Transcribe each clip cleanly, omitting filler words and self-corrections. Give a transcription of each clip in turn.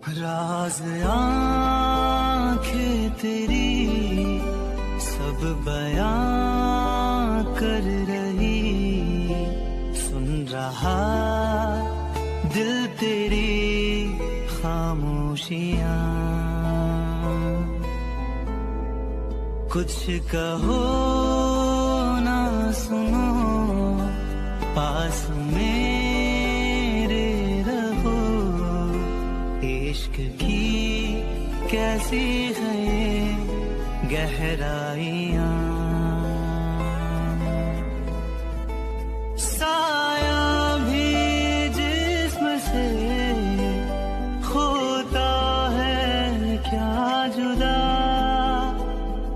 राज आँखें तेरी सब बयां कर रही, सुन रहा दिल तेरी खामोशियाँ। कुछ कहो ना सुनो, पास मेरे रहो। इश्क की कैसी है गहराइयाँ, साया भी जिस्म से होता है क्या जुदा,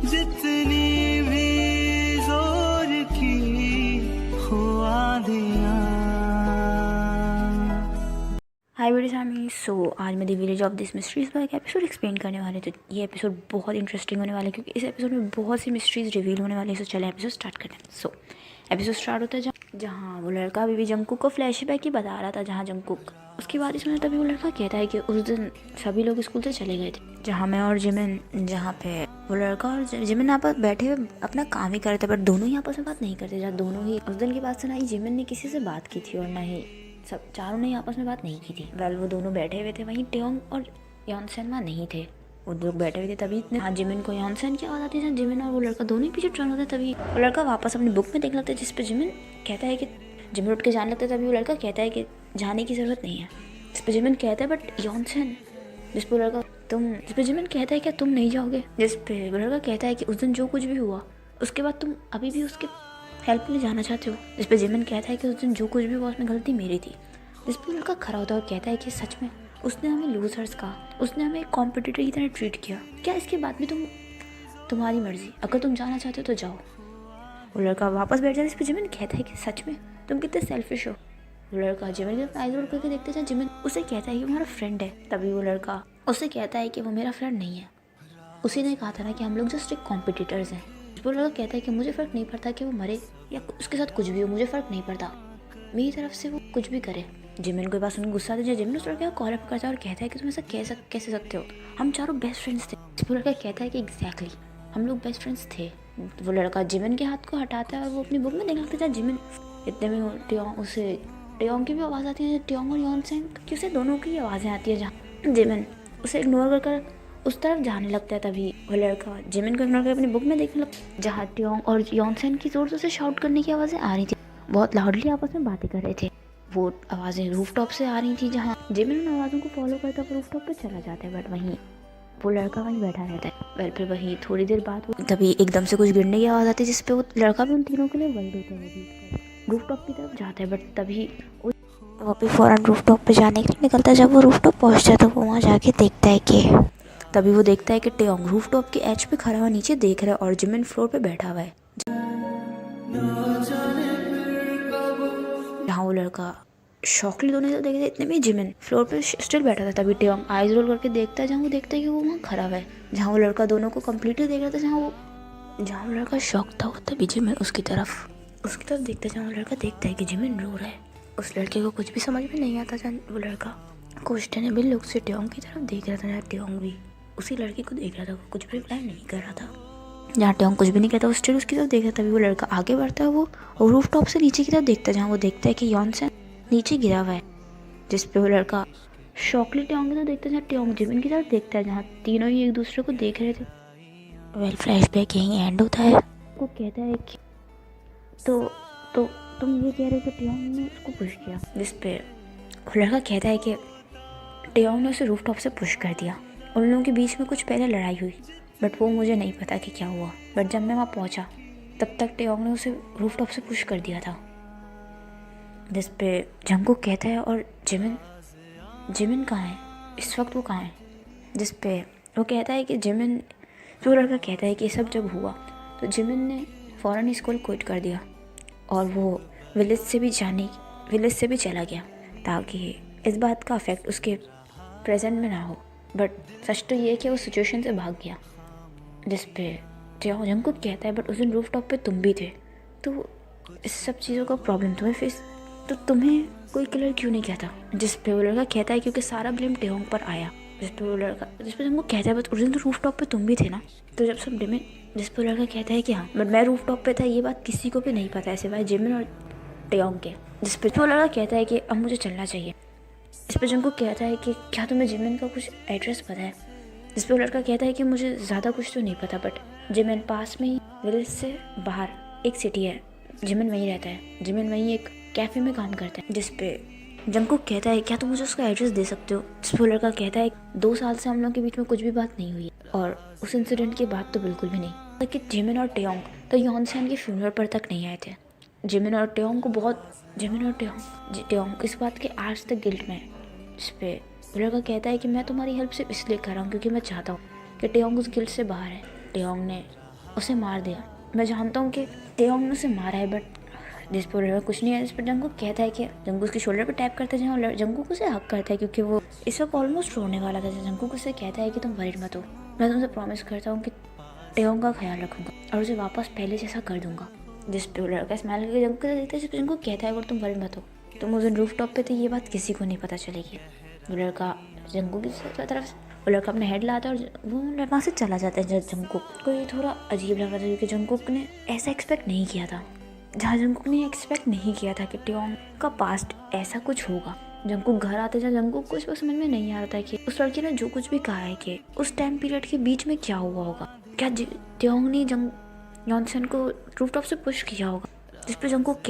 जितनी भी जोर की हुआ दिया। हाय बेटी सामी। सो आज मैं the village of this mysteries का एक एपिसोड एक्सप्लेन करने वाले। तो ये एपिसोड बहुत इंटरेस्टिंग होने वाला है क्योंकि इस एपिसोड में बहुत सी मिस्ट्रीज रिवील होने वाली है। सो चले एपिसोड स्टार्ट करें। सो एपिसोड स्टार्ट होता है जहाँ वो लड़का अभी भी जंगकुक को फ्लैशबैक ही बता रहा था, जहाँ जंगकुक उसकी बात सुना तभी वो लड़का कहता है कि उस दिन सभी लोग स्कूल से चले गए थे, जहाँ मैं और जिमिन, जहाँ पे वो लड़का और जिमिन आपस बैठे हुए अपना काम ही करते, बट दोनों ही आपस में बात नहीं करते। जहाँ दोनों ही उस दिन की बात सुनाई, जिमिन ने किसी से बात की थी और ना ही सब चारों ने आपस में बात नहीं की थी। वेल वो दोनों बैठे हुए थे, वहीं टेयोंग और यॉनसन वहाँ नहीं थे। वो लोग बैठे हुए थे तभी हाँ जिमिन को यॉनसन की आवाज़ आती है। जिमिन और वो लड़का दोनों ही पीछे टर्न होते, तभी वो लड़का वापस अपनी बुक में देख लेते, जिस पे जिमिन कहता है कि जिमिन उठ के जाने लगता है। तभी वो लड़का कहता है कि जाने की ज़रूरत नहीं है, जिस पे जिमिन कहता है बट यॉनसन, जिस पे लड़का जिस पे जिमिन कहता है क्या तुम नहीं जाओगे, जिस पे वो लड़का कहता है कि उस दिन जो कुछ भी हुआ उसके बाद तुम अभी भी उसके हेल्प के लिए जाना चाहते हो, जिस पे जिमिन कहता है कि उस दिन जो कुछ भी हुआ उसमें गलती मेरी थी। जिस पर लड़का खड़ा होता है और कहता है कि सच में उसने हमें लूजर्स कहा, उसने हमें एक कॉम्पिटिटर की तरह ट्रीट किया, क्या इसके बाद भी तुम्हारी मर्जी, अगर तुम जाना चाहते हो तो जाओ। वो लड़का वापस बैठ जाता है। इस पर जिमिन कहता है कि सच में तुम कितने सेल्फिश हो। वो लड़का जिमिन के आइज रोल करके देखते हैं। जिमिन उसे कहता है कि हमारा फ्रेंड है, तभी वो लड़का उससे कहता है कि वो मेरा फ्रेंड नहीं है, उसी ने कहा था ना कि हम लोग जस्ट एक कॉम्पिटिटर्स हैं। वो लड़का कहता है कि मुझे फ़र्क नहीं पड़ता कि वो मरे या उसके साथ कुछ भी हो, मुझे फ़र्क नहीं पड़ता, मेरी तरफ से वो कुछ भी करे। जिमिन के पास उनको गुस्सा आता है। जिमिन उस लड़के को कॉल अप करता है और कहता है कि तुम ऐसा कैसे सकते हो, हम चारों बेस्ट फ्रेंड्स थे। वो लड़का कहता है कि एग्जैक्टली हम लोग बेस्ट फ्रेंड्स थे। वो लड़का जिमिन के हाथ को हटाता है और वो अपनी बुक में देखने लगता है। जिमिन इतने में टेयोंग की भी आवाज़ आती है, टेयोंग और यॉनसन की, उसे दोनों की आवाज़ें आती है। जहाँ जिमिन उसे इग्नोर कर उस तरफ जाने लगता है, तभी वो लड़का जिमिन को इग्नोर कर अपनी बुक में देखने लगता है, जहाँ टेयोंग और यॉनसन की जोर से शाउट करने की आवाज़ें आ रही थी, बहुत लाउडली आपस में बातें कर रहे थे। वो आवाज़ें रूफटॉप से आ रही थी, जहाँ जिमिन उन आवाज़ों को फॉलो करता है, रूफटॉप पे चला जाता है, बट वहीं वो लड़का वहीं बैठा रहता है। वेल फिर वहीं थोड़ी देर बाद तभी एकदम से कुछ गिरने की आवाज़ आती है, जिसपे वो लड़का भी उन तीनों के लिए वर्ल्ड होता है, रूफटॉप की तरफ जाता है। बट तभी वो भी फ़ौरन रूफटॉप पे जाने के लिए निकलता है। जब वो रूफटॉप पहुँचता है तो वो वहाँ जाके देखता है कि तभी वो देखता है कि टेयोंग रूफटॉप के एज पे खड़ा हुआ नीचे देख रहा है और जिमिन फ्लोर पे बैठा हुआ है, जहाँ वो लड़का शॉकली दोनों से देखे थे। इतने में जिमिन फ्लोर पे स्टिल बैठा था। तभी टेयोंग आइज रोल करके देखता है, जहाँ वो देखता है कि वो वहाँ खड़ा हुआ है, जहाँ वो लड़का दोनों को कम्प्लीटली देख रहा था, जहाँ वो लड़का शॉक था। तभी जिमिन उसकी तरफ देखता है, जहाँ वो लड़का देखता है कि जिमिन रो रहा है। उस लड़के को कुछ भी समझ में नहीं आता, जहाँ वो लड़का क्वेश्चनेबल लुक से टेयोंग की तरफ देख रहा था, जहाँ टेयोंग भी उसी लड़के को देख रहा था, वो कुछ भी रिप्लाई नहीं कर रहा था। जहाँ टेयोंग कुछ भी नहीं कहता, वो स्टिल उसकी तरफ देख रहा था। तभी वो लड़का आगे बढ़ता है, वो रूफटॉप से नीचे की तरफ देखता है, जहाँ वो देखता है कि यॉनसन नीचे गिरा हुआ है, जिस पे वो लड़का शॉकली टेयोंग की तरफ देखता है, जहाँ टेयोंग जिमिन की तरफ देखता है, जहाँ तीनों ही एक दूसरे को देख रहे थे। वेल फ्लैशबैक यहीं एंड होता है। वो कहता है कि तो तुम ये कह रहे थे टेयोंग ने उसको पुश किया, जिस पे वो लड़का कहता है कि टेयोंग ने उसे रूफटॉप से पुश कर दिया। उन लोगों के बीच में कुछ पहले लड़ाई हुई, बट वो मुझे नहीं पता कि क्या हुआ, बट जब मैं वहाँ पहुँचा तब तक टेयोंग ने उसे रूफटॉप से पुश कर दिया था। जिस पे जंगकुक कहता है और जिमिन कहाँ है इस वक्त, वो कहाँ है, जिस पे वो कहता है कि जिमिन, जो लड़का कहता है कि सब जब हुआ तो जिमिन ने फ़ौरन स्कूल क्विट कर दिया और वो विलेज से भी चला गया, ताकि इस बात का अफेक्ट उसके प्रेजेंट में ना हो। बट सच तो ये है कि वो सिचुएशन से भाग गया। जिस पे जंगकुक कहता है बट उस दिन रूफटॉप पे तुम भी थे, तो इस सब चीज़ों का प्रॉब्लम तुम्हें फेस, तो तुम्हें कोई किलर क्यों नहीं कहता। जिस पे वो लड़का कहता है क्योंकि सारा ब्लेम टेयोंग पर आया। जिस पे वो लड़का जिस पे जंगकुक कहता है बट उस दिन तो रूफ टॉप पे तुम भी थे ना, तो जब सब जिमिन जिस पे लड़का कहता है कि हाँ बट मैं रूफ टॉप पे था, ये बात किसी को भी नहीं पता है सिवाय जिमिन और टेयोंग के। जिस पे वो लड़का कहता है कि अब मुझे चलना चाहिए। इस पे जंगकुक कहता है कि क्या तुम्हें जिमिन का कुछ एड्रेस पता है। जिस पे वो लड़का कहता है कि मुझे ज़्यादा कुछ तो नहीं पता बट जिमिन पास में ही विलेज से बाहर एक सिटी है, जिमिन वहीं रहता है, जिमिन वहीं एक कैफ़े में काम करता है। जिस पे जंगकुक कहता है क्या तुम मुझे उसका एड्रेस दे सकते हो। जिस पे वो लड़का कहता है 2 साल से हम लोग के बीच में कुछ भी बात नहीं हुई और उस इंसिडेंट के बाद तो बिल्कुल भी नहीं, कि जिमिन और टेयोंग तो यॉनसेन के फ्यूनरल पर तक नहीं आए थे। जिमिन और टेयोंग इस बात के आज तक गिल्ट में है। जिस पे वो लड़का कहता है कि मैं तुम्हारी हेल्प सिर्फ इसलिए कर रहा हूँ क्योंकि मैं चाहता हूँ कि टेयोंग उस गिल्ट से बाहर है। टेयोंग ने उसे मार दिया, मैं जानता हूँ कि टेयोंग ने उसे मारा है बट जिस पर लड़का कुछ नहीं है। इस पर जंगकुक कहता है कि जंगकुक उसके शोल्डर पर टैप करता है जहाँ जंगकुक उसे हक करता है क्योंकि वो इस वक्त ऑलमोस्ट रोने वाला था। जंगकुक उसे कहता है कि तुम वरीड मत हो, मैं तुमसे प्रॉमिस करता हूँ कि टेयोंग का ख्याल रखूँगा और उसे वापस पहले जैसा कर दूंगा। जिस पे वो लड़का स्माइल करके जंगकुक से देखता है। जिस पे जंगकुक कहता है और तुम वरीड मत हो, तुम उस दिन रूफ टॉप पे थे, ये बात किसी को नहीं पता चलेगी। वो लड़का जंगकुक की तरफ वो लड़का अपने हेड लाता है और वो वहाँ से चला जाता है। जंगकुक को ये थोड़ा अजीब लग रहा था क्योंकि जंगकुक ने ऐसा एक्सपेक्ट नहीं किया था। जहाँ जंगकुक ने एक्सपेक्ट नहीं किया था कि टेयोंग का पास्ट ऐसा कुछ होगा। जंगकुक घर आते जहाँ जंगकुक को इस वक्त समझ में नहीं आ रहा था कि उस लड़की ने जो कुछ भी कहा है कि उस टाइम पीरियड के बीच में क्या हुआ होगा। क्या टेयोंग ने यॉनसेन को रूफटॉप से पुश किया होगा। जिस पर जंगकुक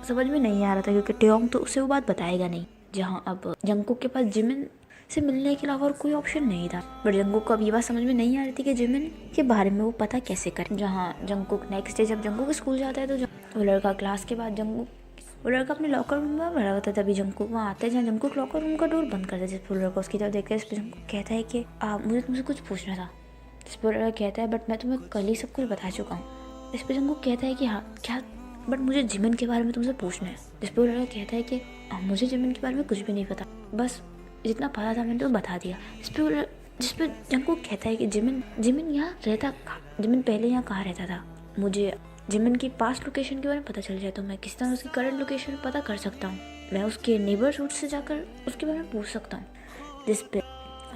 समझ में नहीं आ रहा था क्योंकि टेयोंग तो उसे वो बात बताएगा नहीं। जहाँ अब जंगकुक के पास जिमिन से मिलने के अलावा और कोई ऑप्शन नहीं था बट जंगकुक को अब ये बात समझ में नहीं आ रही थी कि जिमिन के बारे में वो पता कैसे करे। जहाँ जंगकुक नेक्स्ट डे जब जंगकुक स्कूल जाता है तो वो लड़का क्लास के बाद वो लड़का अपने लॉकर रूम में भरा होता है। तभी जंगकुक वहाँ आता है जहाँ जंगकुक लॉकर रूम का डोर बंद करता है। जिस पर लड़का उसकी तरफ देखता है। इस पर जंगकुक कहता है कि मुझे तुमसे कुछ पूछना था। जिस पर लड़का कहता है बट मैं तुम्हें कल ही सब कुछ बता चुका हूँ। इस पर जंगकुक कहता है कि हाँ क्या बट मुझे जिमिन के बारे में तुमसे पूछना है। जिस पर लड़का कहता है कि मुझे जिमिन के बारे में कुछ भी नहीं पता, बस जितना पता था मैंने तो बता दिया। जिस पर जंगकुक कहता है कि जिमिन यहाँ रहता, जिमिन पहले यहाँ कहाँ रहता था, मुझे जिमिन की पास्ट लोकेशन के बारे में पता चल जाए तो मैं किस तरह उसकी करंट लोकेशन पता कर सकता हूँ। मैं उसके नेबरहुड से जाकर उसके बारे में पूछ सकता हूँ। जिस पे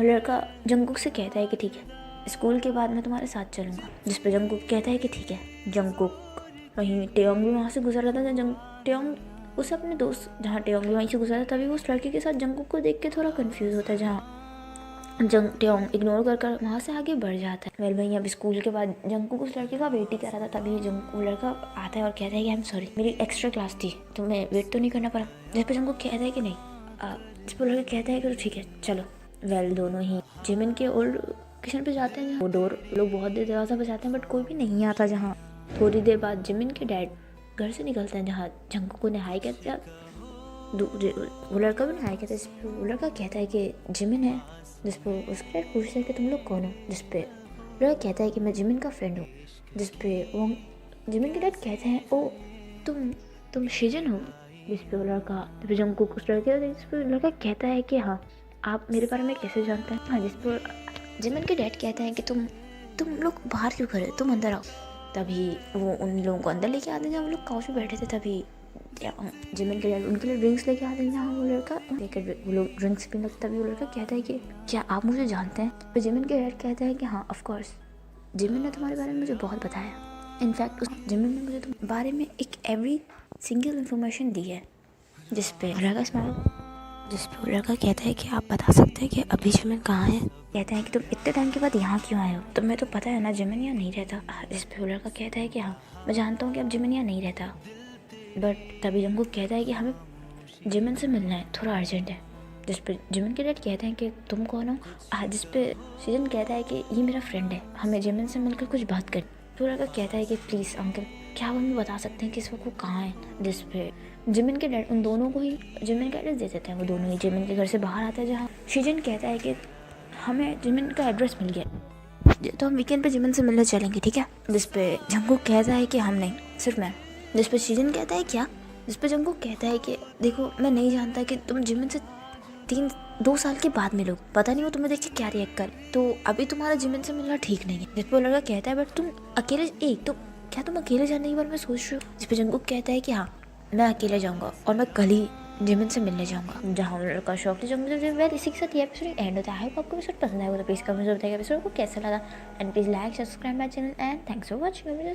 लड़का जंगकुक से कहता है कि ठीक है, स्कूल के बाद मैं तुम्हारे साथ चलूँगा। जिस पे जंगकुक कहता है कि ठीक है। जंगकुक वहीं टेयोंग भी वहाँ से गुजर रहा था। टेयोंग उसे अपने दोस्त जहाँ टेयोंग भी वहीं से गुजरा था तभी वो उस लड़के के साथ जंगकुक को देख के थोड़ा कंफ्यूज होता है। जहाँ टेयोंग इग्नोर कर वहाँ से आगे बढ़ जाता है। वेल वहीं अब स्कूल के बाद जंगकुक उस लड़के का वेट ही कर रहा था। तभी वो लड़का आता है और कहता है कि आई एम सॉरी, मेरी एक्स्ट्रा क्लास थी, तुम्हें वेट तो नहीं करना पड़ा। जिस पर जंगकुक कहता है कि नहीं। जिस पर लड़का कहता है कि ठीक है चलो। वेल दोनों ही जिमिन के ओल्ड लोकेशन पे जाते हैं। वो डोर लोग बहुत देर दरवाज़ा बजाते हैं बट कोई भी नहीं आता। जहाँ थोड़ी देर बाद जिमिन के डैड घर से निकलते हैं। जहाँ जंगकुक ने हाई कहते वो लड़का भी हाई कहता है। वो लड़का कहता है कि जिमिन है। जिस पर उसके डैड पूछते हैं कि तुम लोग कौन हो। जिस पे लड़का कहता है कि मैं जिमिन का फ्रेंड हूँ। जिस पे वो जिमिन के डैड कहते हैं ओ तुम शिजन हो। जिस पे वो लड़का जंगकुक उस लड़के जिस पे लड़का कहता है कि हाँ आप मेरे बारे में कैसे जानते हैं। हाँ जिस पर जिमिन के डैड कहते हैं कि तुम लोग बाहर क्यों खड़े, तुम अंदर आओ। तभी वो उन लोगों को अंदर लेके आते हैं जहाँ वो लोग काउच पे बैठे थे। तभी जिमिन के डैड उनके लिए ड्रिंक्स लेके आते हैं जहाँ वो लड़का लेकर वो लोग ड्रिंक्स पीने लगते। तभी वो लड़का कहता है कि क्या आप मुझे जानते हैं। तो जिमिन के डैड कहता है कि हाँ ऑफ कोर्स, जिमिन ने तुम्हारे बारे में मुझे बहुत बताया। इनफैक्ट जिमिन ने मुझे तुम्हारे बारे में एक एवरी सिंगल इन्फॉर्मेशन दी है। जिस पे लड़का स्माइल जिस पर लड़का कहता है कि आप बता सकते हैं कि अभी जिमिन कहाँ है। कहता है कि तुम इतने टाइम के बाद यहाँ क्यों आए हो, तुम्हें तो पता है ना जिमिन यहाँ नहीं रहता। जिस पर लड़का कहता है कि हाँ मैं जानता हूँ कि अब जिमिन यहाँ नहीं रहता बट तभी जंगकुक कहता है कि हमें जिमिन से मिलना है, थोड़ा अर्जेंट है। जिस पर जिमिन के डैड कहते हैं कि तुम कौन हो। जिस पे शिजन कहता है कि ये मेरा फ्रेंड है, हमें जिमिन से मिलकर कुछ बात कर। तो लड़का कहता है कि प्लीज़ अंकल क्या आप हमें बता सकते हैं कि इस वक्त वो कहाँ है। जिस पे जिमिन के डैड उन दोनों को ही जिमिन का एड्रेस दे देते हैं। वो दोनों ही जिमिन के घर से बाहर आते हैं जहाँ शिजन कहता है कि हमें जिमिन का एड्रेस मिल गया तो हम वीकेंड पे जिमिन से मिलने चलेंगे, ठीक है। जिस पे जंगकुक कहता है कि हम नहीं, सिर्फ मैं। जिस पे शिजन कहता है क्या। जिस पे जंगकुक कहता है कि देखो मैं नहीं जानता कि तुम जिमिन से 2 साल के बाद मिलो, पता नहीं वो तुम्हें देख के क्या रिएक्ट कर, तो अभी तुम्हारा जिमिन से मिलना ठीक नहीं है। जिस पे लड़का कहता है बट तुम अकेले तो क्या तुम अकेले जाने के बारे में सोच रहे हो। जिस पे जंगकुक कहता है कि हाँ मैं अकेले जाऊँगा और मैं कल ही जिमिन से मिलने जाऊँगा, जहाँ हम लोग का शौक ले जाऊँगा। वेल इसी के साथ ये एपिसोड एंड होता है। आपको एपिसोड पसंद आएगा तो प्लीज़ कमेंट में बताइएगा एपिसोड को कैसा लगा, and please like subscribe my channel and thanks for watching.